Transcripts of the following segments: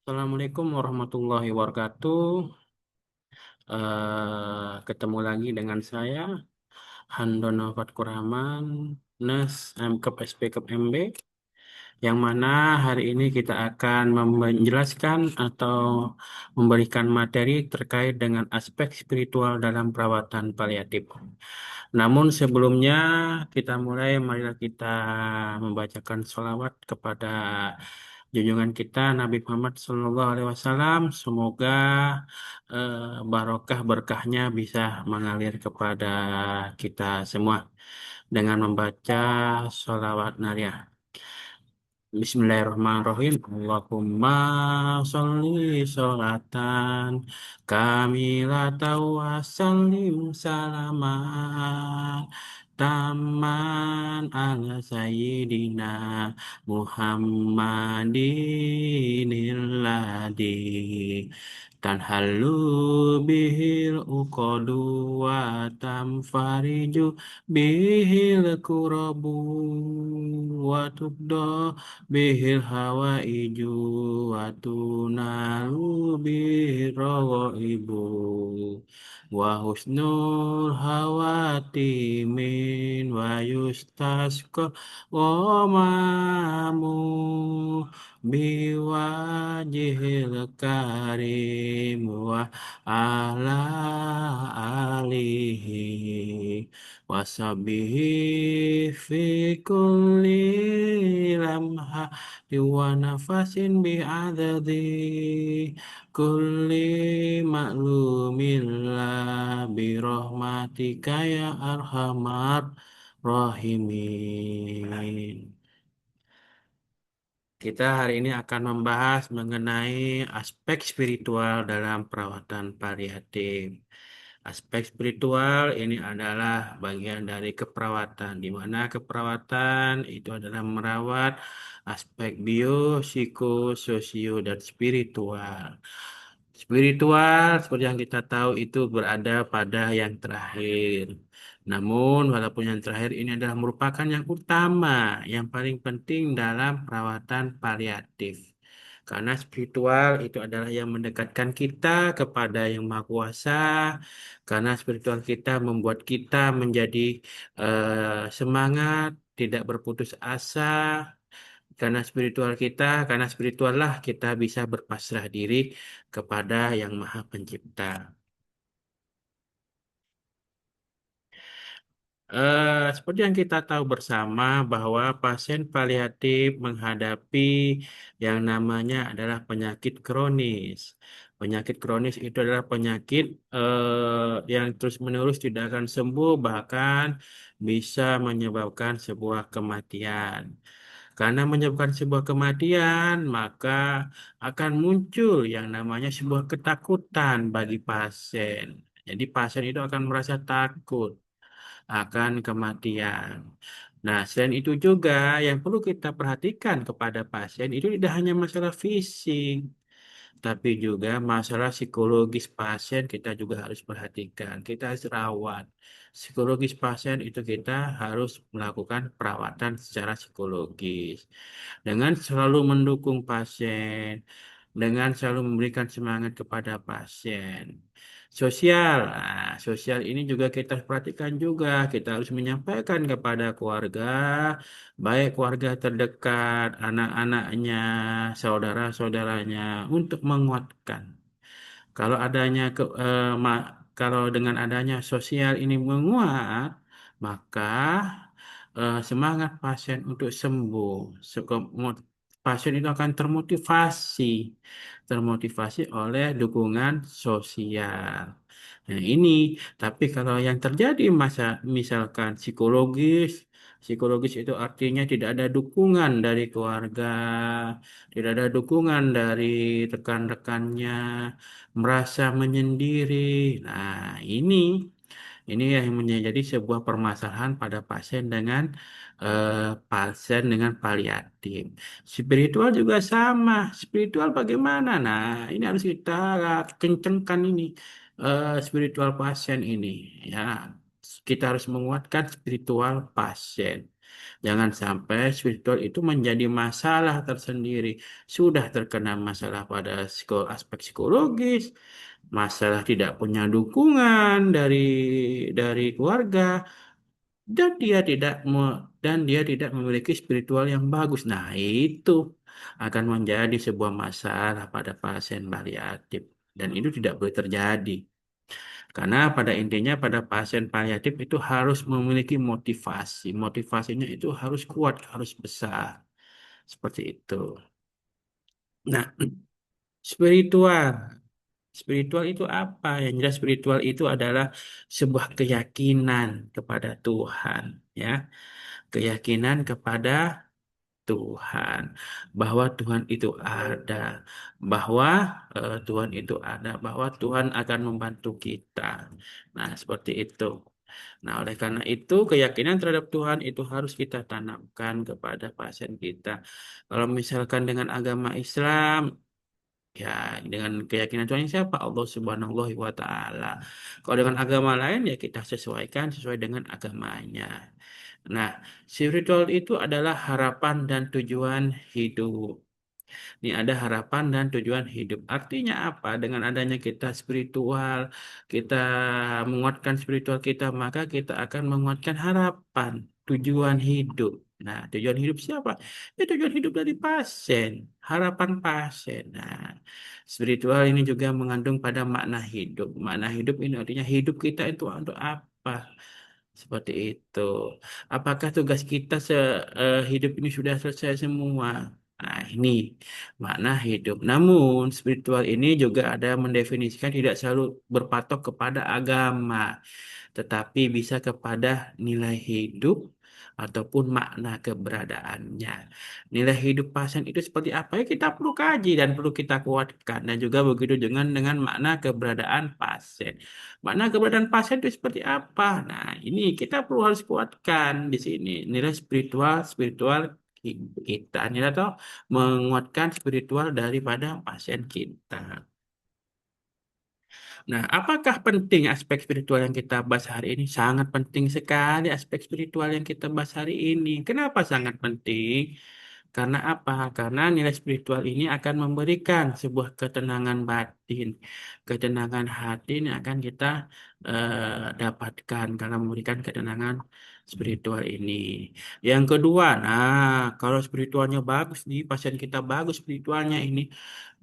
Assalamualaikum warahmatullahi wabarakatuh. Ketemu lagi dengan saya, Handono Fatkurahman, NES MKep SPKep MB, yang mana hari ini kita akan menjelaskan atau memberikan materi terkait dengan aspek spiritual dalam perawatan paliatif. Namun sebelumnya kita mulai, marilah kita membacakan sholawat kepada junjungan kita Nabi Muhammad SAW. Semoga barokah berkahnya bisa mengalir kepada kita semua dengan membaca sholawat nariyah. Bismillahirrahmanirrahim. Allahumma sholli sholatan kamilatan wa sallim salaman taman ala sayyidina Muhammadinilladzi tanhalu bihil uqadu wa tamfariju bihil kurabu wa tubdo bihil hawa iju watunalu birawa ibu wa husnul hawatimin wa yustasqa wa mamu biwajihil karim wa ala alihi wasabihi fi kulli lamha wa nafasin bi'adadi kulli ma'lumillah birahmatika ya arhamar rahimin. Kita hari ini akan membahas mengenai aspek spiritual dalam perawatan paliatif. Aspek spiritual ini adalah bagian dari keperawatan, di mana keperawatan itu adalah merawat aspek bio, psiko, sosio, dan spiritual. Spiritual, seperti yang kita tahu, itu berada pada yang terakhir. Namun, walaupun yang terakhir ini adalah merupakan yang utama, yang paling penting dalam perawatan paliatif. Karena spiritual itu adalah yang mendekatkan kita kepada Yang Maha Kuasa, karena spiritual kita membuat kita menjadi semangat, tidak berputus asa, karena spiritual lah kita bisa berpasrah diri kepada Yang Maha Pencipta. Seperti yang kita tahu bersama bahwa pasien paliatif menghadapi yang namanya adalah penyakit kronis. Penyakit kronis itu adalah penyakit yang terus-menerus tidak akan sembuh, bahkan bisa menyebabkan sebuah kematian. Karena menyebabkan sebuah kematian, maka akan muncul yang namanya sebuah ketakutan bagi pasien. Jadi pasien itu akan merasa takut akan kematian. Nah, selain itu juga yang perlu kita perhatikan kepada pasien itu tidak hanya masalah fisik, tapi juga masalah psikologis pasien kita juga harus perhatikan. Kita harus rawat. Psikologis pasien itu kita harus melakukan perawatan secara psikologis. Dengan selalu mendukung pasien, dengan selalu memberikan semangat kepada pasien. Sosial, sosial ini juga kita harus perhatikan juga. Kita harus menyampaikan kepada keluarga, baik keluarga terdekat, anak-anaknya, saudara-saudaranya, untuk menguatkan. Kalau kalau dengan adanya sosial ini menguat, maka semangat pasien untuk sembuh, pasien itu akan termotivasi oleh dukungan sosial. Nah, ini, tapi kalau yang terjadi misalkan psikologis itu artinya tidak ada dukungan dari keluarga, tidak ada dukungan dari rekan-rekannya, merasa menyendiri. Nah, ini yang menjadi sebuah permasalahan pada pasien dengan paliatif. Spiritual juga sama. Spiritual bagaimana? Nah, ini harus kita kencengkan ini spiritual pasien ini. Ya, kita harus menguatkan spiritual pasien. Jangan sampai spiritual itu menjadi masalah tersendiri. Sudah terkena masalah pada aspek psikologis, masalah tidak punya dukungan dari keluarga, dan dia tidak memiliki spiritual yang bagus. Nah, itu akan menjadi sebuah masalah pada pasien paliatif. Dan itu tidak boleh terjadi. Karena pada intinya pada pasien paliatif itu harus memiliki motivasi. Motivasinya itu harus kuat, harus besar. Seperti itu. Nah, spiritual. Spiritual itu apa? Yang jelas spiritual itu adalah sebuah keyakinan kepada Tuhan, ya. Keyakinan kepada Tuhan, bahwa Tuhan itu ada, bahwa Tuhan itu ada, bahwa Tuhan akan membantu kita. Nah, seperti itu. Nah, oleh karena itu, keyakinan terhadap Tuhan itu harus kita tanamkan kepada pasien kita. Kalau misalkan dengan agama Islam, ya dengan keyakinan Tuhan siapa? Allah Subhanahu wa Ta'ala. Kalau dengan agama lain, ya kita sesuaikan sesuai dengan agamanya. Nah, spiritual itu adalah harapan dan tujuan hidup. Ini ada harapan dan tujuan hidup. Artinya apa? Dengan adanya kita spiritual, kita menguatkan spiritual kita, maka kita akan menguatkan harapan, tujuan hidup. Nah, tujuan hidup siapa? Ya, tujuan hidup dari pasien, harapan pasien. Nah, spiritual ini juga mengandung pada makna hidup. Makna hidup ini artinya hidup kita itu untuk apa? Seperti itu. Apakah tugas kita hidup ini sudah selesai semua? Nah, ini makna hidup. Namun, spiritual ini juga ada mendefinisikan tidak selalu berpatok kepada agama, tetapi bisa kepada nilai hidup ataupun makna keberadaannya. Nilai hidup pasien itu seperti apa ya kita perlu kaji dan perlu kita kuatkan dan juga begitu dengan makna keberadaan pasien. Makna keberadaan pasien itu seperti apa? Nah, ini kita perlu harus kuatkan di sini. Nilai spiritual spiritual kita nilai atau menguatkan spiritual daripada pasien kita. Nah, apakah penting aspek spiritual yang kita bahas hari ini? Sangat penting sekali aspek spiritual yang kita bahas hari ini. Kenapa sangat penting? Karena apa? Karena nilai spiritual ini akan memberikan sebuah ketenangan batin, ketenangan hati yang akan kita dapatkan kalau memberikan ketenangan spiritual ini. Yang kedua, nah, kalau spiritualnya bagus nih, pasien kita bagus spiritualnya ini,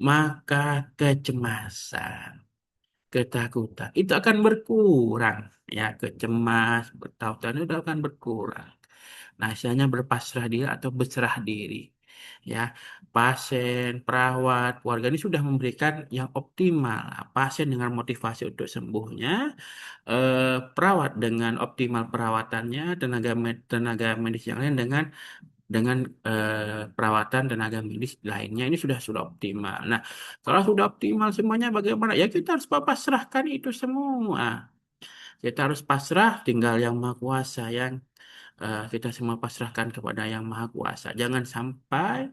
maka kecemasan, ketakutan itu akan berkurang, ya, kecemas bertahun-tahun itu akan berkurang. Nah, istilahnya berpasrah diri atau berserah diri, ya. Pasien, perawat, keluarga ini sudah memberikan yang optimal. Pasien dengan motivasi untuk sembuhnya, perawat dengan optimal perawatannya, tenaga medis yang lain dengan perawatan tenaga medis lainnya ini sudah optimal. Nah, kalau sudah optimal semuanya bagaimana? Ya kita harus pasrahkan itu semua. Kita harus pasrah, tinggal yang Maha Kuasa yang kita semua pasrahkan kepada yang Maha Kuasa. Jangan sampai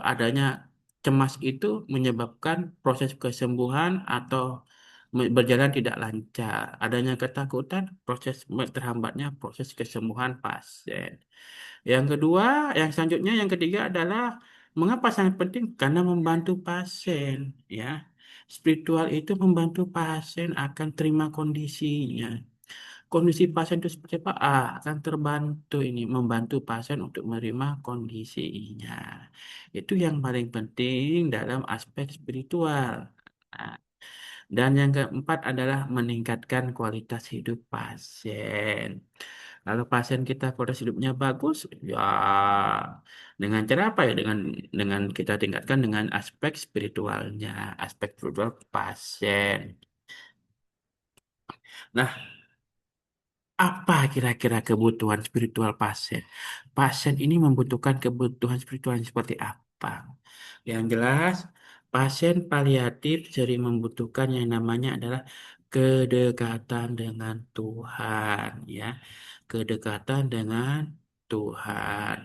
adanya cemas itu menyebabkan proses kesembuhan atau berjalan tidak lancar. Adanya ketakutan, terhambatnya proses kesembuhan pasien. Yang kedua, yang selanjutnya, yang ketiga adalah mengapa sangat penting? Karena membantu pasien, ya. Spiritual itu membantu pasien akan terima kondisinya. Kondisi pasien itu seperti apa? Akan terbantu ini, membantu pasien untuk menerima kondisinya. Itu yang paling penting dalam aspek spiritual. Nah, dan yang keempat adalah meningkatkan kualitas hidup pasien. Kalau pasien kita kualitas hidupnya bagus, ya dengan cara apa ya? Dengan kita tingkatkan dengan aspek spiritualnya, aspek spiritual pasien. Nah, apa kira-kira kebutuhan spiritual pasien? Pasien ini membutuhkan kebutuhan spiritual yang seperti apa? Yang jelas, pasien paliatif sering membutuhkan yang namanya adalah kedekatan dengan Tuhan, ya. Kedekatan dengan Tuhan.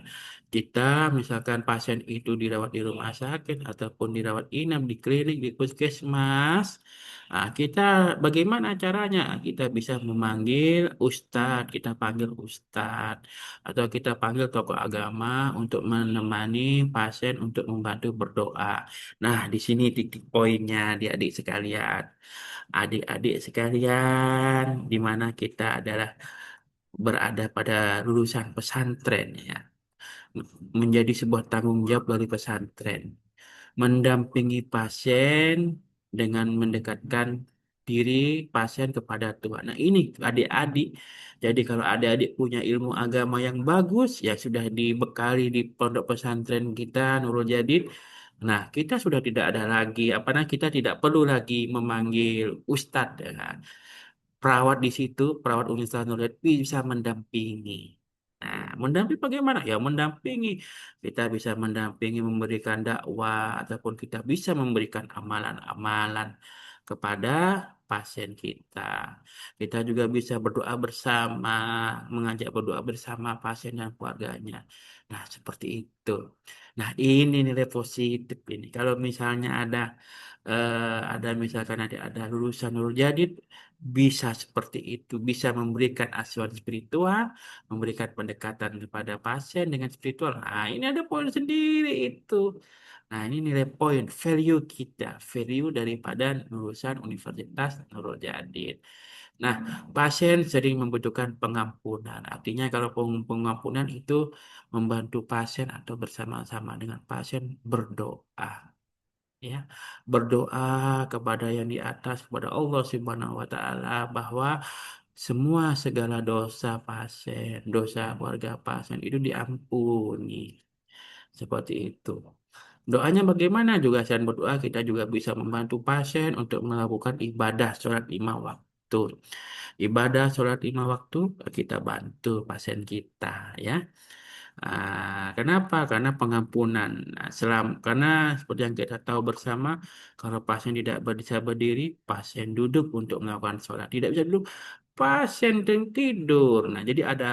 Kita misalkan pasien itu dirawat di rumah sakit ataupun dirawat inap di klinik, di puskesmas, nah, kita bagaimana caranya? Kita bisa memanggil ustadz, kita panggil ustadz, atau kita panggil tokoh agama untuk menemani pasien untuk membantu berdoa. Nah, di sini titik poinnya, adik-adik sekalian. Adik-adik sekalian, di mana kita adalah berada pada lulusan pesantren ya, menjadi sebuah tanggung jawab dari pesantren mendampingi pasien dengan mendekatkan diri pasien kepada Tuhan. Nah, ini adik-adik. Jadi kalau adik-adik punya ilmu agama yang bagus, ya sudah dibekali di pondok pesantren kita Nurul Jadid. Nah, kita sudah tidak ada lagi, apa namanya, kita tidak perlu lagi memanggil ustadz ya. Perawat di situ, perawat Universitas Nurul bisa mendampingi. Nah, mendampingi bagaimana? Ya, mendampingi. Kita bisa mendampingi memberikan dakwah ataupun kita bisa memberikan amalan-amalan kepada pasien kita. Kita juga bisa berdoa bersama, mengajak berdoa bersama pasien dan keluarganya. Nah, seperti itu. Nah, ini nilai positif ini. Kalau misalnya ada misalkan ada lulusan Nurul Jadid bisa seperti itu, bisa memberikan asuhan spiritual, memberikan pendekatan kepada pasien dengan spiritual. Nah, ini ada poin sendiri itu. Nah, ini nilai poin, value kita, value daripada lulusan Universitas Nurul Jadid. Nah, pasien sering membutuhkan pengampunan. Artinya kalau pengampunan itu membantu pasien atau bersama-sama dengan pasien berdoa ya, berdoa kepada yang di atas, kepada Allah Subhanahu wa taala bahwa semua segala dosa pasien, dosa keluarga pasien itu diampuni. Seperti itu. Doanya bagaimana juga selain berdoa kita juga bisa membantu pasien untuk melakukan ibadah sholat 5 waktu. Ibadah sholat 5 waktu kita bantu pasien kita ya. Kenapa? Karena pengampunan. Karena seperti yang kita tahu bersama, kalau pasien tidak bisa berdiri, pasien duduk untuk melakukan sholat. Tidak bisa duduk, pasien tidur. Nah, jadi ada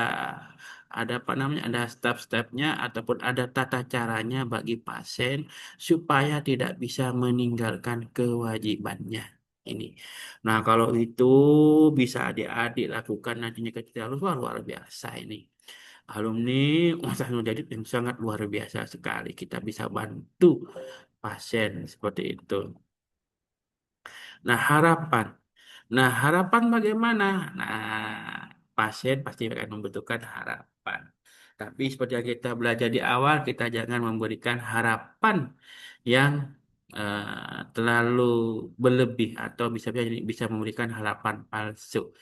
apa namanya? Ada step-stepnya ataupun ada tata caranya bagi pasien supaya tidak bisa meninggalkan kewajibannya. Ini. Nah, kalau itu bisa adik-adik lakukan nantinya ketika luar luar biasa ini. Alumni Universitas Nurjadid yang sangat luar biasa sekali. Kita bisa bantu pasien seperti itu. Nah, harapan. Nah, harapan bagaimana? Nah, pasien pasti akan membutuhkan harapan. Tapi seperti yang kita belajar di awal, kita jangan memberikan harapan yang terlalu berlebih atau bisa memberikan harapan palsu,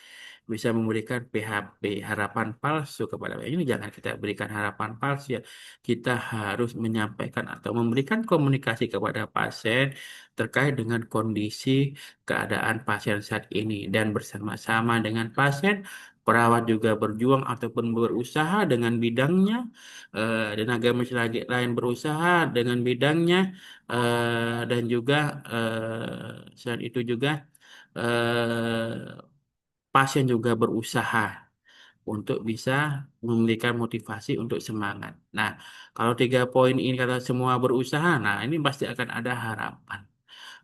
bisa memberikan PHP, harapan palsu kepada pasien. Ini jangan kita berikan harapan palsu ya. Kita harus menyampaikan atau memberikan komunikasi kepada pasien terkait dengan kondisi keadaan pasien saat ini dan bersama-sama dengan pasien perawat juga berjuang ataupun berusaha dengan bidangnya, tenaga medis lagi lain berusaha dengan bidangnya, dan juga selain itu juga pasien juga berusaha untuk bisa memberikan motivasi untuk semangat. Nah, kalau 3 poin ini kata semua berusaha, nah ini pasti akan ada harapan.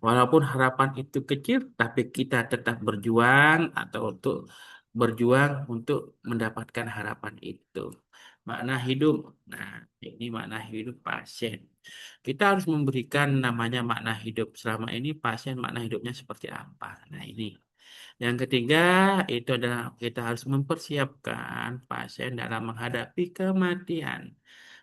Walaupun harapan itu kecil, tapi kita tetap berjuang atau untuk berjuang untuk mendapatkan harapan itu. Makna hidup. Nah, ini makna hidup pasien. Kita harus memberikan namanya makna hidup. Selama ini pasien makna hidupnya seperti apa? Nah, ini. Yang ketiga, itu adalah kita harus mempersiapkan pasien dalam menghadapi kematian.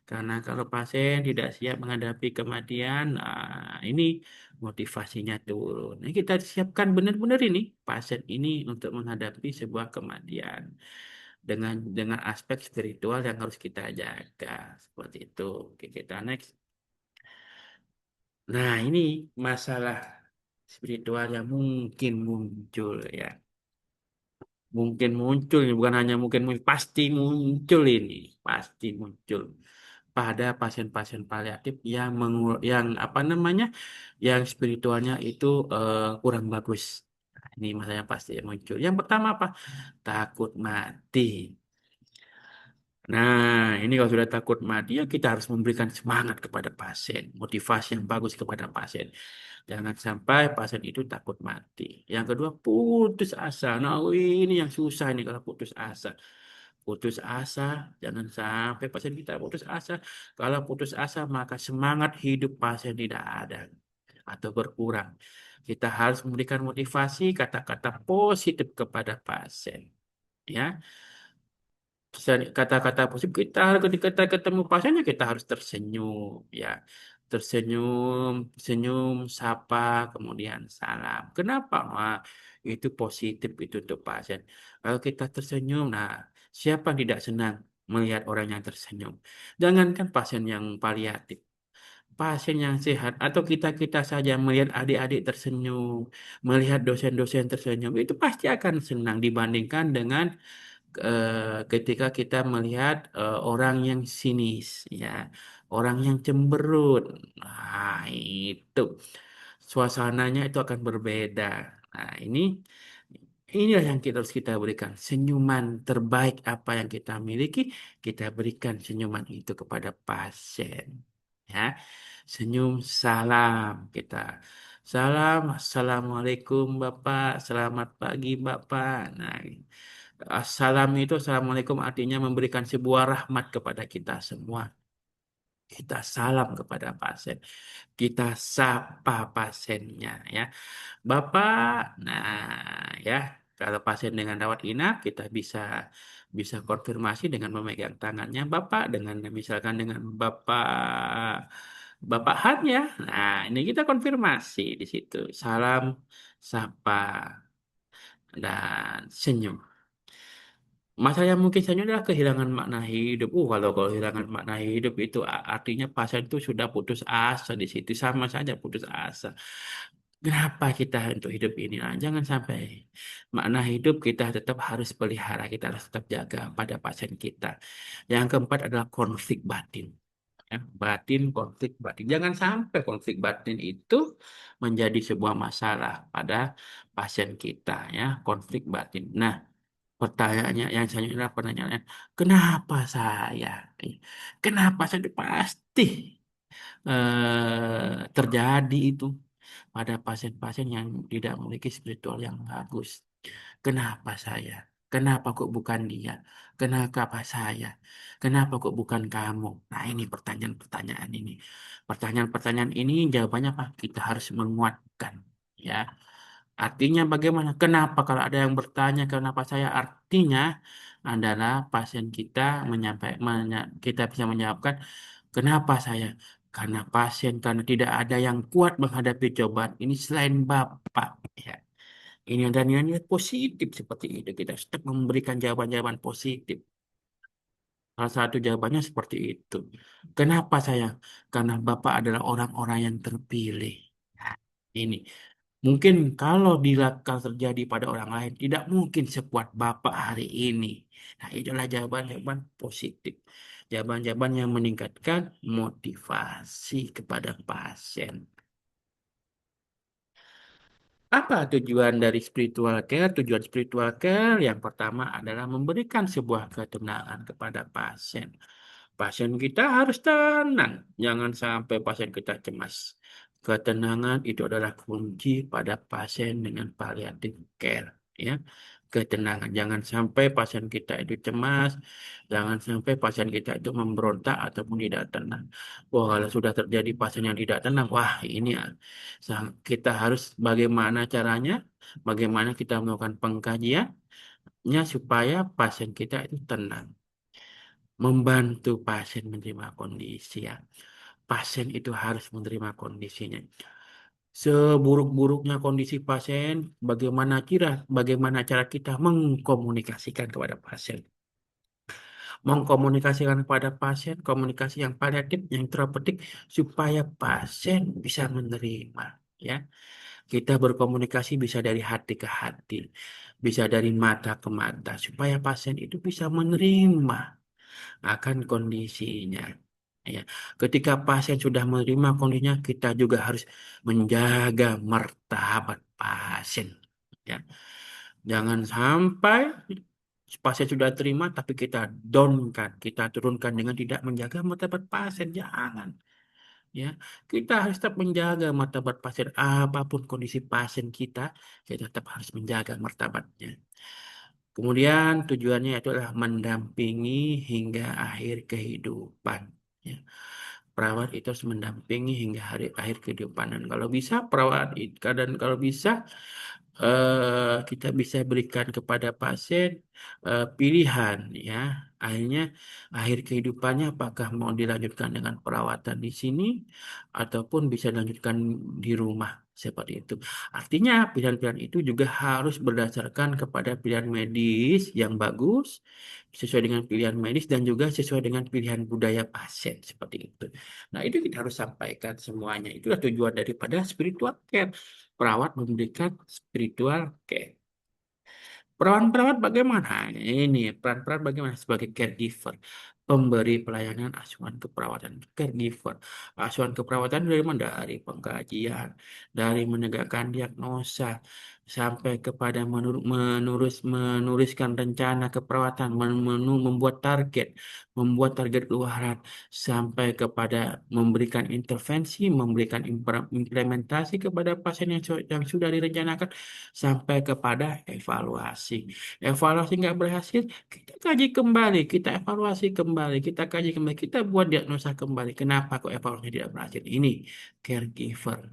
Karena kalau pasien tidak siap menghadapi kematian, nah ini motivasinya turun. Ini kita siapkan benar-benar ini pasien ini untuk menghadapi sebuah kematian dengan aspek spiritual yang harus kita jaga. Seperti itu. Oke, kita next. Nah, ini masalah spiritual yang mungkin muncul ya. Mungkin muncul, ini bukan hanya mungkin pasti muncul ini, pasti muncul pada pasien-pasien paliatif yang apa namanya, yang spiritualnya itu kurang bagus. Nah, ini masalahnya pasti muncul. Yang pertama apa? Takut mati. Nah, ini kalau sudah takut mati, ya kita harus memberikan semangat kepada pasien, motivasi yang bagus kepada pasien. Jangan sampai pasien itu takut mati. Yang kedua, putus asa. Nah, ini yang susah ini kalau putus asa. Putus asa, jangan sampai pasien kita putus asa. Kalau putus asa, maka semangat hidup pasien tidak ada atau berkurang. Kita harus memberikan motivasi, kata-kata positif kepada pasien. Ya, kata-kata positif kita ketika kita ketemu pasiennya kita harus tersenyum, ya, tersenyum, senyum, sapa, kemudian salam. Kenapa? Wah, itu positif itu untuk pasien. Kalau kita tersenyum, nah, siapa yang tidak senang melihat orang yang tersenyum? Jangankan pasien yang paliatif, pasien yang sehat atau kita-kita saja melihat adik-adik tersenyum, melihat dosen-dosen tersenyum, itu pasti akan senang dibandingkan dengan ketika kita melihat orang yang sinis, ya, orang yang cemberut. Nah, itu suasananya itu akan berbeda. Nah, inilah yang kita harus kita berikan. Senyuman terbaik apa yang kita miliki, kita berikan senyuman itu kepada pasien. Ya, senyum salam kita. Salam, assalamualaikum Bapak, selamat pagi Bapak. Nah, salam itu assalamualaikum artinya memberikan sebuah rahmat kepada kita semua. Kita salam kepada pasien, kita sapa pasiennya, ya. Bapak, nah, ya, kalau pasien dengan rawat inap kita bisa bisa konfirmasi dengan memegang tangannya Bapak, dengan misalkan dengan Bapak Han, ya. Nah, ini kita konfirmasi di situ. Salam, sapa, dan senyum. Masalah yang mungkin saja adalah kehilangan makna hidup. Kalau kehilangan makna hidup itu artinya pasien itu sudah putus asa di situ, sama saja putus asa. Kenapa kita untuk hidup ini? Nah, jangan sampai makna hidup kita tetap harus pelihara, kita harus tetap jaga pada pasien kita. Yang keempat adalah konflik batin. Ya, batin, konflik batin. Jangan sampai konflik batin itu menjadi sebuah masalah pada pasien kita, ya, konflik batin. Nah, pertanyaannya yang selanjutnya adalah pertanyaan, kenapa saya? Kenapa saya itu pasti terjadi itu pada pasien-pasien yang tidak memiliki spiritual yang bagus. Kenapa saya? Kenapa kok bukan dia? Kenapa saya? Kenapa kok bukan kamu? Nah, ini pertanyaan-pertanyaan ini. Pertanyaan-pertanyaan ini jawabannya apa? Kita harus menguatkan, ya. Artinya bagaimana? Kenapa kalau ada yang bertanya kenapa saya? Artinya adalah pasien kita kita bisa menjawabkan kenapa saya? Karena pasien karena tidak ada yang kuat menghadapi cobaan ini selain Bapak. Ya. Ini ada nilai positif seperti itu. Kita tetap memberikan jawaban-jawaban positif. Salah satu jawabannya seperti itu. Kenapa saya? Karena Bapak adalah orang-orang yang terpilih. Nah, ini. Mungkin kalau terjadi pada orang lain, tidak mungkin sekuat Bapak hari ini. Nah, itulah jawaban-jawaban positif. Jawaban-jawaban yang meningkatkan motivasi kepada pasien. Apa tujuan dari spiritual care? Tujuan spiritual care yang pertama adalah memberikan sebuah ketenangan kepada pasien. Pasien kita harus tenang, jangan sampai pasien kita cemas. Ketenangan itu adalah kunci pada pasien dengan palliative care, ya. Ketenangan, jangan sampai pasien kita itu cemas, jangan sampai pasien kita itu memberontak ataupun tidak tenang. Wah, kalau sudah terjadi pasien yang tidak tenang, wah ini ya, kita harus bagaimana caranya, bagaimana kita melakukan pengkajiannya supaya pasien kita itu tenang, membantu pasien menerima kondisi, ya. Pasien itu harus menerima kondisinya. Seburuk-buruknya kondisi pasien, bagaimana cara kita mengkomunikasikan kepada pasien. Mengkomunikasikan kepada pasien, komunikasi yang paliatif, yang terapeutik, supaya pasien bisa menerima, ya. Kita berkomunikasi bisa dari hati ke hati, bisa dari mata ke mata, supaya pasien itu bisa menerima akan kondisinya. Ya, ketika pasien sudah menerima kondisinya, kita juga harus menjaga martabat pasien. Ya, jangan sampai Pasien sudah terima, tapi kita downkan, kita turunkan dengan tidak menjaga martabat pasien. Jangan. Ya, kita harus tetap menjaga martabat pasien. Apapun kondisi pasien kita tetap harus menjaga martabatnya. Kemudian tujuannya itu adalah mendampingi hingga akhir kehidupan. Ya. Perawat itu harus mendampingi hingga hari akhir kehidupan. Dan kalau bisa dan kalau bisa kita bisa berikan kepada pasien pilihan ya. Akhirnya akhir kehidupannya apakah mau dilanjutkan dengan perawatan di sini ataupun bisa dilanjutkan di rumah seperti itu. Artinya pilihan-pilihan itu juga harus berdasarkan kepada pilihan medis yang bagus, sesuai dengan pilihan medis dan juga sesuai dengan pilihan budaya pasien seperti itu. Nah, itu kita harus sampaikan semuanya. Itulah tujuan daripada spiritual care. Perawat memberikan spiritual care. Peran-peran bagaimana? Ini peran-peran bagaimana sebagai caregiver, pemberi pelayanan asuhan keperawatan, caregiver. Asuhan keperawatan dari mana? Dari pengkajian, dari menegakkan diagnosa, sampai kepada menuliskan rencana keperawatan, membuat target keluaran, sampai kepada memberikan intervensi, memberikan implementasi kepada pasien yang sudah direncanakan, sampai kepada evaluasi. Evaluasi nggak berhasil, kita kaji kembali, kita evaluasi kembali, kita kaji kembali, kita buat diagnosa kembali. Kenapa kok evaluasi tidak berhasil? Ini caregiver.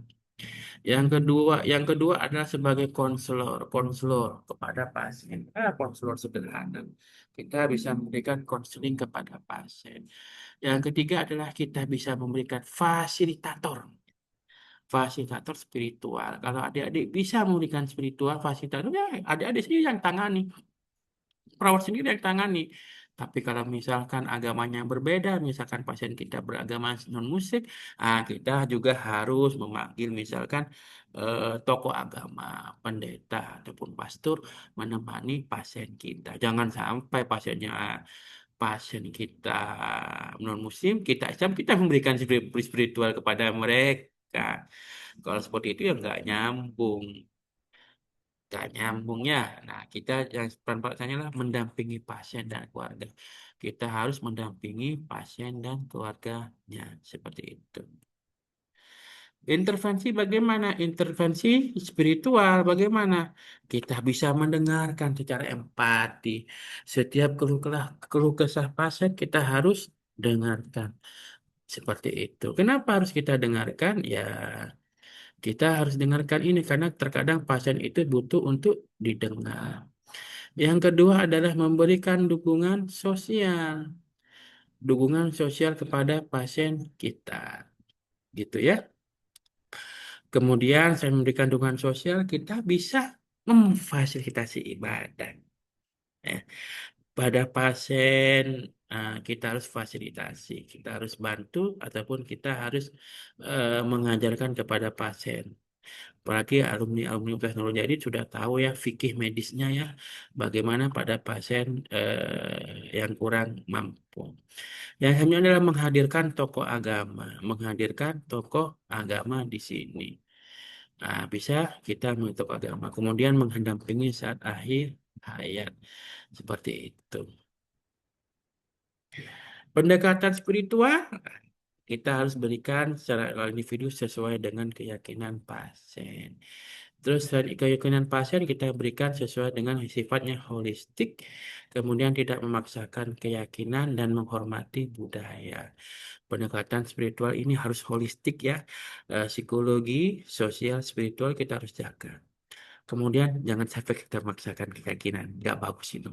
Yang kedua adalah sebagai konselor kepada pasien. Konselor sederhana. Kita bisa memberikan konseling kepada pasien. Yang ketiga adalah kita bisa memberikan fasilitator. Fasilitator spiritual. Kalau adik-adik bisa memberikan spiritual fasilitator, ya adik-adik sendiri yang tangani, perawat sendiri yang tangani. Tapi kalau misalkan agamanya berbeda, misalkan pasien kita beragama non-muslim, kita juga harus memanggil misalkan tokoh agama, pendeta ataupun pastor menemani pasien kita. Jangan sampai pasien kita non-muslim, kita Islam, kita memberikan spiritual kepada mereka. Kalau seperti itu ya nggak nyambungnya. Nah, kita yang peran perannya lah mendampingi pasien dan keluarga. Kita harus mendampingi pasien dan keluarganya seperti itu. Intervensi bagaimana? Intervensi spiritual bagaimana? Kita bisa mendengarkan secara empati. Setiap keluh kesah pasien kita harus dengarkan. Seperti itu. Kenapa harus kita dengarkan? Ya, kita harus dengarkan ini karena terkadang pasien itu butuh untuk didengar. Yang kedua adalah memberikan dukungan sosial. Dukungan sosial kepada pasien kita. Gitu ya. Kemudian saya memberikan dukungan sosial, kita bisa memfasilitasi ibadah. Ya. Pada pasien, kita harus fasilitasi. Kita harus bantu ataupun kita harus mengajarkan kepada pasien. Apalagi alumni-alumni teknologi jadi sudah tahu ya fikih medisnya ya, bagaimana pada pasien yang kurang mampu. Yang selanjutnya adalah menghadirkan tokoh agama di sini. Nah, bisa kita menutup agama, kemudian mendampingi saat akhir hayat seperti itu. Pendekatan spiritual kita harus berikan secara individu sesuai dengan keyakinan pasien. Terus dari keyakinan pasien kita berikan sesuai dengan sifatnya holistik, kemudian tidak memaksakan keyakinan dan menghormati budaya. Pendekatan spiritual ini harus holistik ya. Psikologi, sosial, spiritual kita harus jaga. Kemudian jangan sampai kita memaksakan keyakinan, nggak bagus itu.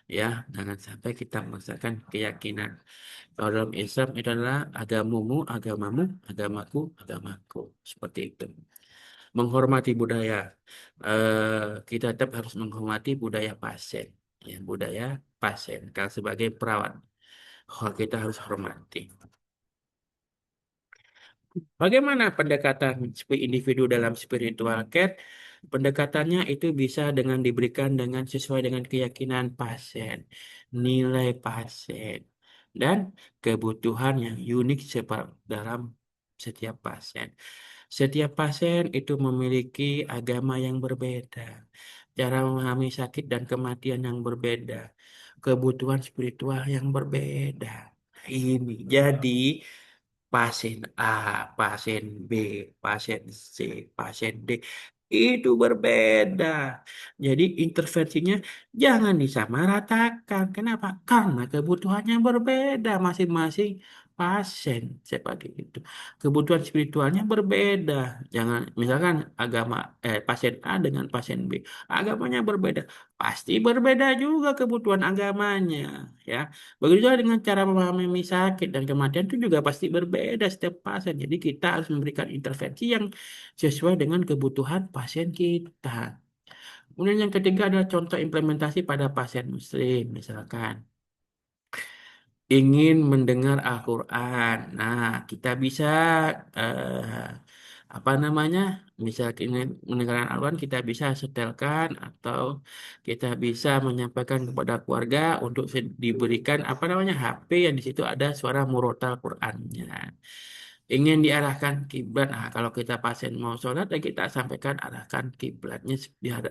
Ya, jangan sampai kita memaksakan keyakinan. Kalau dalam Islam itu adalah agamamu, agamaku, agamaku. Seperti itu. Menghormati budaya. Kita tetap harus menghormati budaya pasien. Ya, budaya pasien. Kalau sebagai perawat, kita harus hormati. Bagaimana pendekatan individu dalam spiritual care? Pendekatannya itu bisa dengan diberikan dengan sesuai dengan keyakinan pasien, nilai pasien, dan kebutuhan yang unik dalam setiap pasien. Setiap pasien itu memiliki agama yang berbeda, cara memahami sakit dan kematian yang berbeda, kebutuhan spiritual yang berbeda. Ini jadi pasien A, pasien B, pasien C, pasien D itu berbeda. Jadi intervensinya jangan disamaratakan. Kenapa? Karena kebutuhannya berbeda masing-masing pasien seperti itu. Kebutuhan spiritualnya berbeda. Jangan misalkan pasien A dengan pasien B, agamanya berbeda. Pasti berbeda juga kebutuhan agamanya, ya. Begitu juga dengan cara memahami sakit dan kematian itu juga pasti berbeda setiap pasien. Jadi kita harus memberikan intervensi yang sesuai dengan kebutuhan pasien kita. Kemudian yang ketiga adalah contoh implementasi pada pasien muslim, misalkan ingin mendengar Al-Quran. Nah, kita bisa apa namanya? Bisa ingin mendengar Al-Quran, kita bisa setelkan atau kita bisa menyampaikan kepada keluarga untuk diberikan apa namanya HP yang di situ ada suara murotal Qurannya. Ingin diarahkan kiblat, nah kalau kita pasien mau sholat, ya kita sampaikan arahkan kiblatnya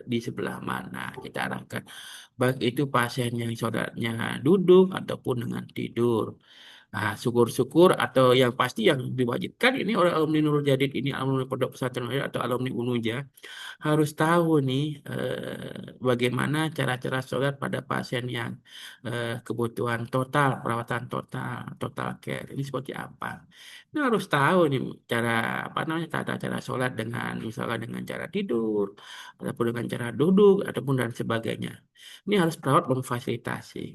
di sebelah mana. Kita arahkan baik itu pasien yang sholatnya duduk ataupun dengan tidur. Nah, syukur-syukur atau yang pasti yang diwajibkan ini oleh alumni Nurul Jadid ini, alumni Pondok Pesantren Al atau alumni Unuja harus tahu nih bagaimana cara-cara sholat pada pasien yang kebutuhan total, perawatan total, total care ini seperti apa. Ini harus tahu nih cara apa namanya tata cara sholat dengan misalnya dengan cara tidur, ataupun dengan cara duduk, ataupun dan sebagainya. Ini harus perawat memfasilitasi.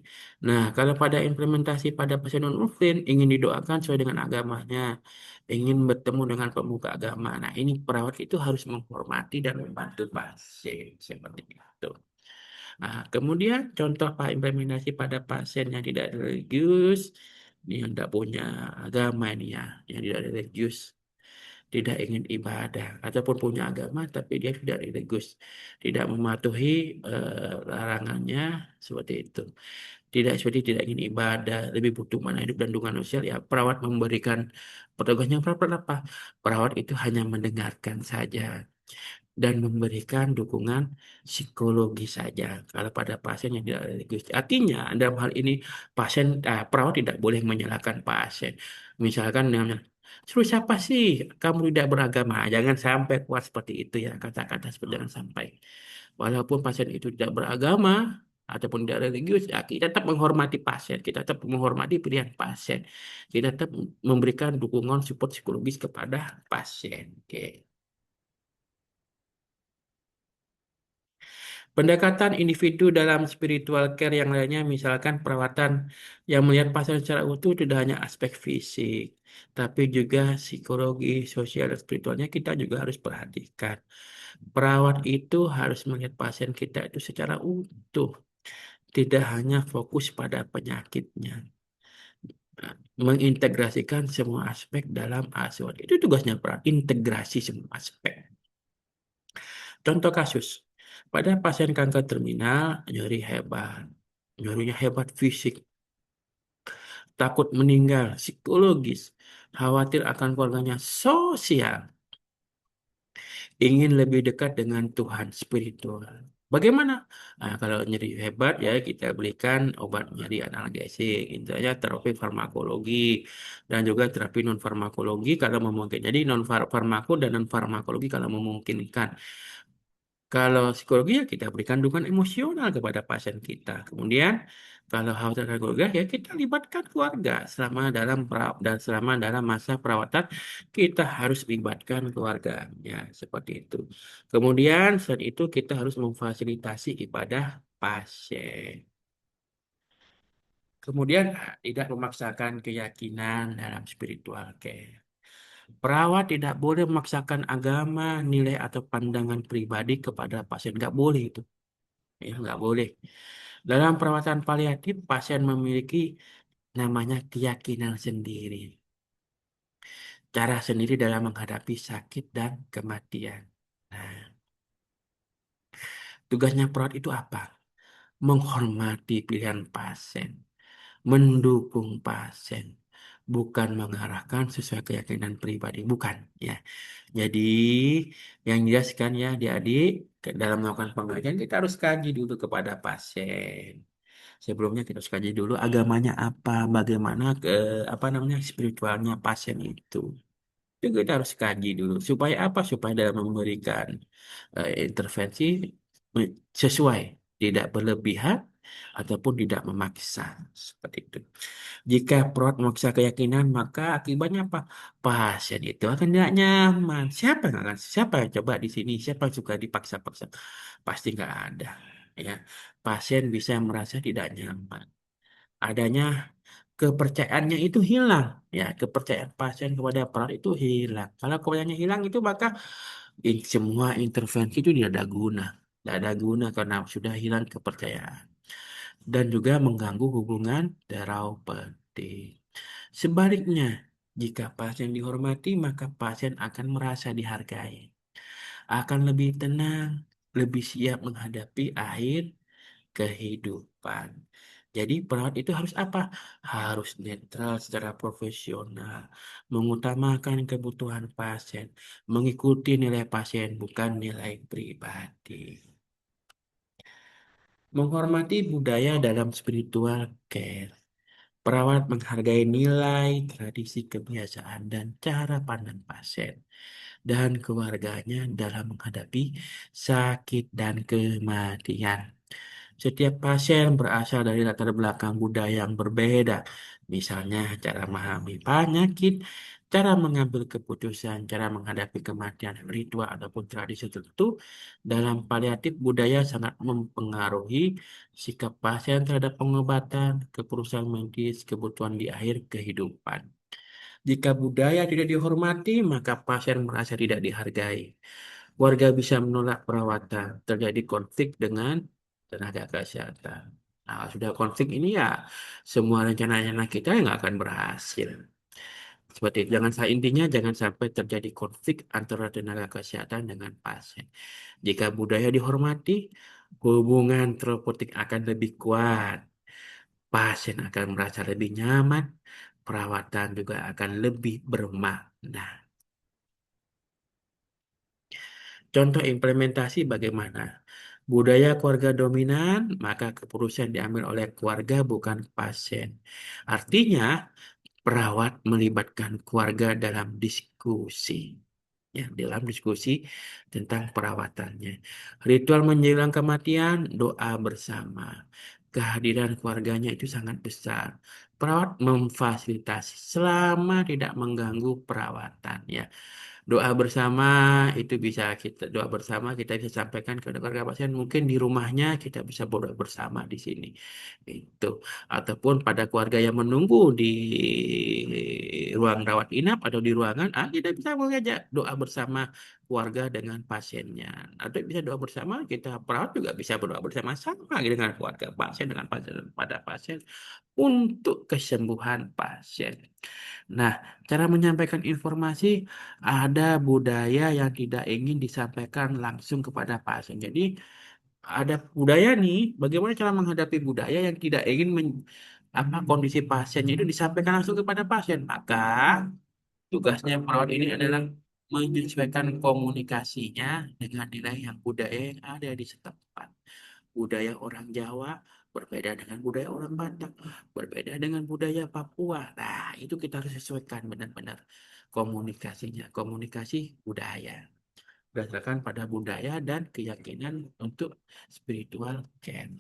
Nah, kalau pada implementasi pada pasien non-muslim ingin didoakan sesuai dengan agamanya, ingin bertemu dengan pemuka agama. Nah, ini perawat itu harus menghormati dan membantu pasien seperti itu. Nah, kemudian contoh Pak implementasi pada pasien yang tidak religius, ini yang tidak punya agama ini ya, yang tidak religius, tidak ingin ibadah ataupun punya agama tapi dia tidak religius, tidak mematuhi larangannya seperti itu. Tidak seperti tidak ingin ibadah, lebih butuh mana hidup dan dukungan sosial, ya perawat memberikan petugasnya perawat apa? Perawat itu hanya mendengarkan saja dan memberikan dukungan psikologi saja kalau pada pasien yang tidak religius. Artinya dalam hal ini perawat tidak boleh menyalahkan pasien. Misalkan namanya, terus siapa sih kamu tidak beragama? Jangan sampai kuat seperti itu ya kata-kata seperti jangan sampai. Walaupun pasien itu tidak beragama ataupun tidak religius, ya kita tetap menghormati pasien, kita tetap menghormati pilihan pasien, kita tetap memberikan dukungan support psikologis kepada pasien. Oke. Pendekatan individu dalam spiritual care yang lainnya, misalkan perawatan yang melihat pasien secara utuh tidak hanya aspek fisik, tapi juga psikologi, sosial, dan spiritualnya kita juga harus perhatikan. Perawat itu harus melihat pasien kita itu secara utuh, tidak hanya fokus pada penyakitnya. Nah, mengintegrasikan semua aspek dalam asuhan. Itu tugasnya perawat, integrasi semua aspek. Contoh kasus, pada pasien kanker terminal, nyeri hebat, nyerinya hebat fisik, takut meninggal, psikologis, khawatir akan keluarganya, sosial, ingin lebih dekat dengan Tuhan, spiritual. Bagaimana? Nah, kalau nyeri hebat ya kita berikan obat nyeri analgesik, intinya terapi farmakologi dan juga terapi non farmakologi kalau memungkinkan. Jadi non farmako dan non farmakologi kalau memungkinkan. Kalau psikologi ya kita berikan dukungan emosional kepada pasien kita. Kemudian kalau khawatir akan keluarga ya kita libatkan keluarga selama dan selama dalam masa perawatan kita harus libatkan keluarga ya seperti itu. Kemudian selain itu kita harus memfasilitasi ibadah pasien. Kemudian tidak memaksakan keyakinan dalam spiritual care. Perawat tidak boleh memaksakan agama, nilai atau pandangan pribadi kepada pasien. Nggak boleh itu. Ya, nggak boleh. Dalam perawatan paliatif, pasien memiliki namanya keyakinan sendiri, cara sendiri dalam menghadapi sakit dan kematian. Nah, tugasnya perawat itu apa? Menghormati pilihan pasien, mendukung pasien, bukan mengarahkan sesuai keyakinan pribadi, bukan ya. Jadi yang jelaskan ya adik-adik, Dalam melakukan pengajian kita harus kaji dulu kepada pasien. Sebelumnya kita harus kaji dulu agamanya apa, bagaimana ke apa namanya spiritualnya pasien itu. Itu kita harus kaji dulu supaya apa? Supaya dalam memberikan intervensi sesuai, tidak berlebihan ataupun tidak memaksa seperti itu. Jika perawat memaksa keyakinan, maka akibatnya apa? Pasien itu akan tidak nyaman. Siapa yang coba di sini? Siapa yang suka dipaksa-paksa? Pasti nggak ada. Ya, pasien bisa merasa tidak nyaman. Adanya kepercayaannya itu hilang. Ya, kepercayaan pasien kepada perawat itu hilang. Kalau kepercayaannya hilang itu maka semua intervensi itu tidak ada guna. Tidak ada guna karena sudah hilang kepercayaan dan juga mengganggu hubungan terapeutik. Sebaliknya, jika pasien dihormati, maka pasien akan merasa dihargai, akan lebih tenang, lebih siap menghadapi akhir kehidupan. Jadi perawat itu harus apa? Harus netral secara profesional, mengutamakan kebutuhan pasien, mengikuti nilai pasien, bukan nilai pribadi. Menghormati budaya dalam spiritual care. Perawat menghargai nilai, tradisi, kebiasaan, dan cara pandang pasien dan keluarganya dalam menghadapi sakit dan kematian. Setiap pasien berasal dari latar belakang budaya yang berbeda, misalnya cara memahami penyakit, cara mengambil keputusan, cara menghadapi kematian ritual ataupun tradisi tertentu. Dalam paliatif, budaya sangat mempengaruhi sikap pasien terhadap pengobatan, keputusan medis, kebutuhan di akhir kehidupan. Jika budaya tidak dihormati, maka pasien merasa tidak dihargai. Warga bisa menolak perawatan, terjadi konflik dengan tenaga kesehatan. Nah, sudah konflik ini ya semua rencana-rencana kita nggak akan berhasil. Seperti itu. Intinya jangan sampai terjadi konflik antara tenaga kesehatan dengan pasien. Jika budaya dihormati, hubungan terapeutik akan lebih kuat. Pasien akan merasa lebih nyaman, perawatan juga akan lebih bermakna. Contoh implementasi bagaimana? Budaya keluarga dominan, maka keputusan diambil oleh keluarga bukan pasien. Artinya, perawat melibatkan keluarga dalam diskusi. Ya, dalam diskusi tentang perawatannya. Ritual menjelang kematian, doa bersama. Kehadiran keluarganya itu sangat besar. Perawat memfasilitasi selama tidak mengganggu perawatan. Ya, doa bersama itu bisa kita doa bersama kita bisa sampaikan ke keluarga pasien mungkin di rumahnya kita bisa berdoa bersama di sini itu ataupun pada keluarga yang menunggu di ruang rawat inap atau di ruangan kita bisa mengajak doa bersama keluarga dengan pasiennya atau bisa doa bersama kita perawat juga bisa berdoa bersama-sama dengan keluarga pasien dengan pasien pada pasien untuk kesembuhan pasien. Nah, cara menyampaikan informasi ada budaya yang tidak ingin disampaikan langsung kepada pasien. Jadi, ada budaya nih, bagaimana cara menghadapi budaya yang tidak ingin apa kondisi pasiennya itu disampaikan langsung kepada pasien. Maka, tugasnya perawat ini adalah menyesuaikan komunikasinya dengan nilai yang budaya yang ada di setempat. Budaya orang Jawa berbeda dengan budaya orang Batak, berbeda dengan budaya Papua. Nah, itu kita harus sesuaikan benar-benar komunikasinya, komunikasi budaya. Berdasarkan pada budaya dan keyakinan untuk spiritual care.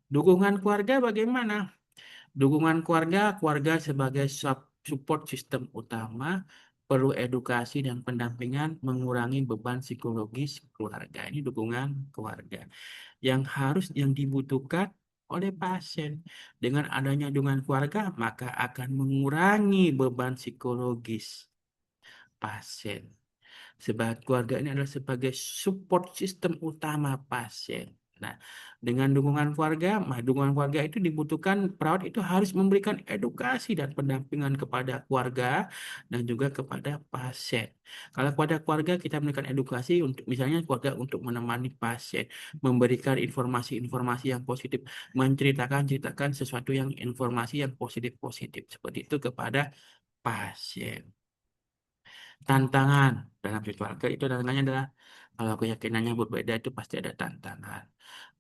Dukungan keluarga bagaimana? Dukungan keluarga, keluarga sebagai support system utama, perlu edukasi dan pendampingan mengurangi beban psikologis keluarga. Ini dukungan keluarga yang dibutuhkan oleh pasien. Dengan adanya dukungan keluarga, maka akan mengurangi beban psikologis pasien. Sebab keluarga ini adalah sebagai support system utama pasien. Nah, dengan dukungan keluarga itu dibutuhkan perawat itu harus memberikan edukasi dan pendampingan kepada keluarga dan juga kepada pasien. Kalau kepada keluarga kita memberikan edukasi untuk misalnya keluarga untuk menemani pasien, memberikan informasi-informasi yang positif, menceritakan sesuatu yang informasi yang positif-positif seperti itu kepada pasien. tantangan dalam spiritual care itu tantangannya adalah kalau keyakinannya berbeda itu pasti ada tantangan.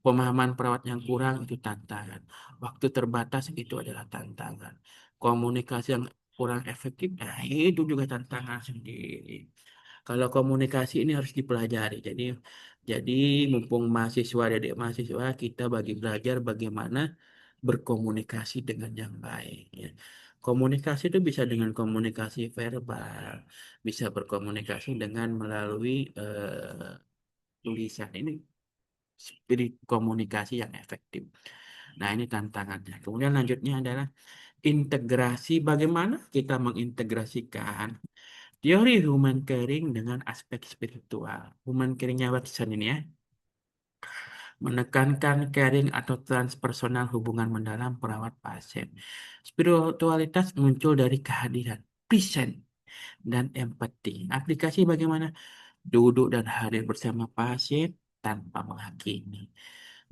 Pemahaman perawat yang kurang itu tantangan. Waktu terbatas itu adalah tantangan. Komunikasi yang kurang efektif, nah itu juga tantangan sendiri. Kalau komunikasi ini harus dipelajari. Jadi mumpung mahasiswa, adik mahasiswa, kita bagi belajar bagaimana berkomunikasi dengan yang baik. Ya. Komunikasi itu bisa dengan komunikasi verbal, bisa berkomunikasi dengan melalui tulisan. Ini spirit komunikasi yang efektif. Nah, ini tantangannya. Kemudian lanjutnya adalah integrasi. Bagaimana kita mengintegrasikan teori human caring dengan aspek spiritual. Human caringnya Watson ini ya. Menekankan caring atau transpersonal hubungan mendalam perawat pasien. Spiritualitas muncul dari kehadiran, present, dan empati. Aplikasi bagaimana? Duduk dan hadir bersama pasien tanpa menghakimi.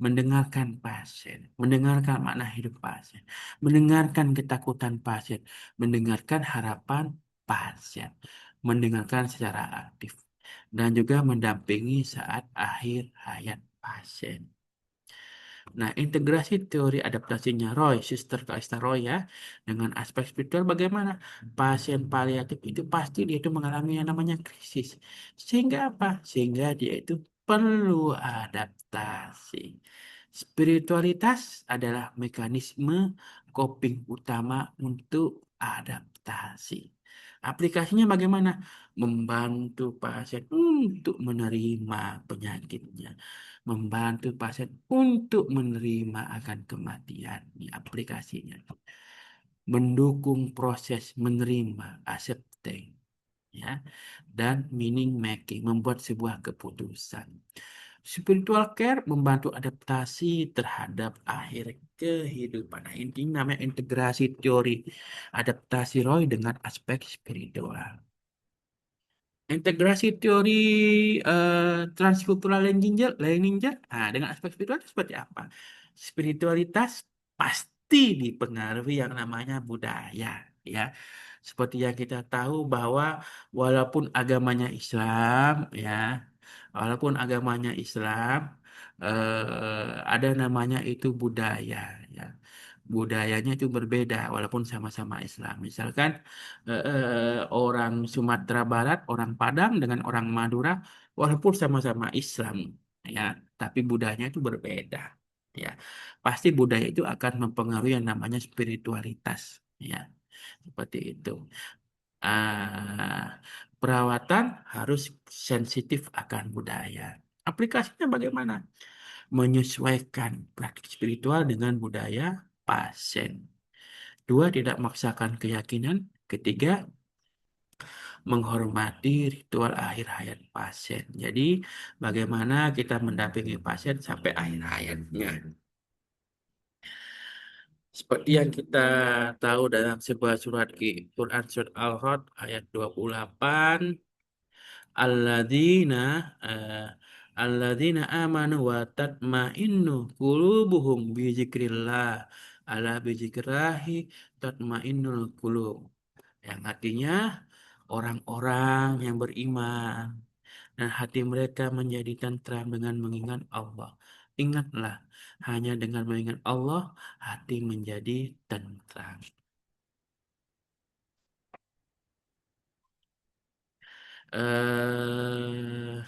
Mendengarkan pasien, mendengarkan makna hidup pasien, mendengarkan ketakutan pasien, mendengarkan harapan pasien, mendengarkan secara aktif, dan juga mendampingi saat akhir hayat pasien. Nah, integrasi teori adaptasinya Roy, Sister Kalista Roy ya, dengan aspek spiritual bagaimana? Pasien paliatif itu pasti dia itu mengalami yang namanya krisis. Sehingga apa? Sehingga dia itu perlu adaptasi. Spiritualitas adalah mekanisme coping utama untuk adaptasi. Aplikasinya bagaimana? Membantu pasien untuk menerima penyakitnya, membantu pasien untuk menerima akan kematian di aplikasinya, mendukung proses menerima accepting ya, dan meaning making, membuat sebuah keputusan. Spiritual care membantu adaptasi terhadap akhir kehidupan. Nah, intinya namanya integrasi teori adaptasi Roy dengan aspek spiritual. Integrasi teori transkultural Leninger, nah, dengan aspek spiritual itu seperti apa? Spiritualitas pasti dipengaruhi yang namanya budaya, ya. Seperti yang kita tahu bahwa walaupun agamanya Islam, ya, walaupun agamanya Islam, ada namanya itu budaya, ya. Budayanya itu berbeda walaupun sama-sama Islam. Misalkan orang Sumatera Barat, orang Padang dengan orang Madura, walaupun sama-sama Islam, ya, tapi budayanya itu berbeda. Ya, pasti budaya itu akan mempengaruhi yang namanya spiritualitas. Ya, seperti itu. Ah, perawatan harus sensitif akan budaya. Aplikasinya bagaimana? Menyesuaikan praktik spiritual dengan budaya pasien. Dua, tidak memaksakan keyakinan. Ketiga, menghormati ritual akhir hayat pasien. Jadi, bagaimana kita mendampingi pasien sampai akhir hayatnya. Seperti yang kita tahu dalam sebuah surat Quran surat Al-Rod ayat 28, alladzina eh, alladzina amanu wa tatmainnu qulubuhum bi dzikrillah ala bi dzikrahi tatmainnul qulub, yang artinya orang-orang yang beriman dan hati mereka menjadi tentram dengan mengingat Allah. Ingatlah, hanya dengan mengingat Allah hati menjadi tentram. eh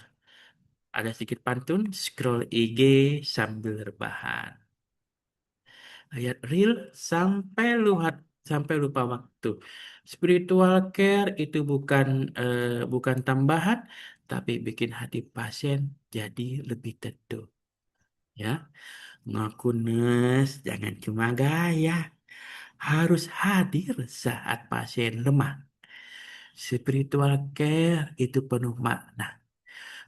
ada sedikit pantun, scroll IG sambil rebahan. Lihat reel sampai lupa waktu. Spiritual care itu bukan tambahan, tapi bikin hati pasien jadi lebih teduh. Ya, ngakunes jangan cuma gaya, harus hadir saat pasien lemah. Spiritual care itu penuh makna,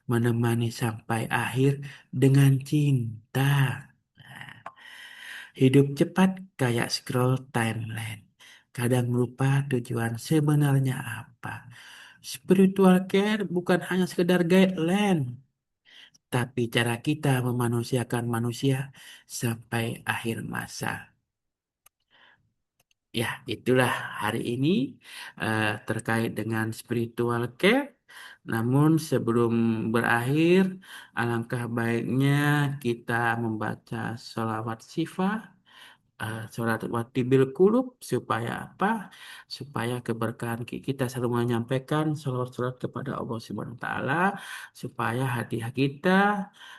menemani sampai akhir dengan cinta. Nah, hidup cepat kayak scroll timeline. Kadang lupa tujuan sebenarnya apa. Spiritual care bukan hanya sekedar guideline, tapi cara kita memanusiakan manusia sampai akhir masa. Ya, itulah hari ini terkait dengan spiritual care. Namun sebelum berakhir, alangkah baiknya kita membaca sholawat syifa, sholat watibil kulub, supaya apa? Supaya keberkahan kita selalu menyampaikan sholawat-sholawat kepada Allah Subhanahu Wa Taala, supaya hati kita,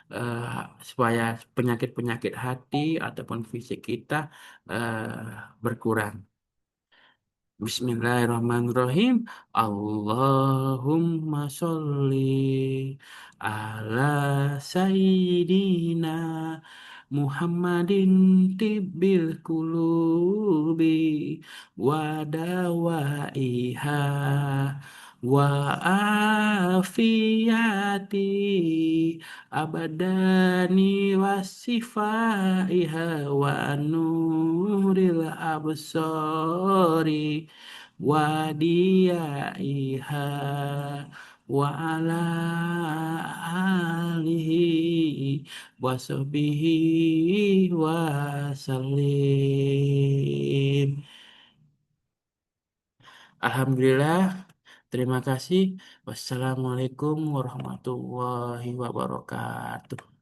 eh, supaya penyakit-penyakit hati ataupun fisik kita berkurang. Bismillahirrahmanirrahim. Allahumma sholli ala sayyidina Muhammadin tibbil kulubi wa dawaiha wa afiyati abadani wasifaiha wa nuril absori wadiyaiha wa ala alihi wa sahbihi wa sallim. Alhamdulillah, terima kasih. Wassalamualaikum warahmatullahi wabarakatuh.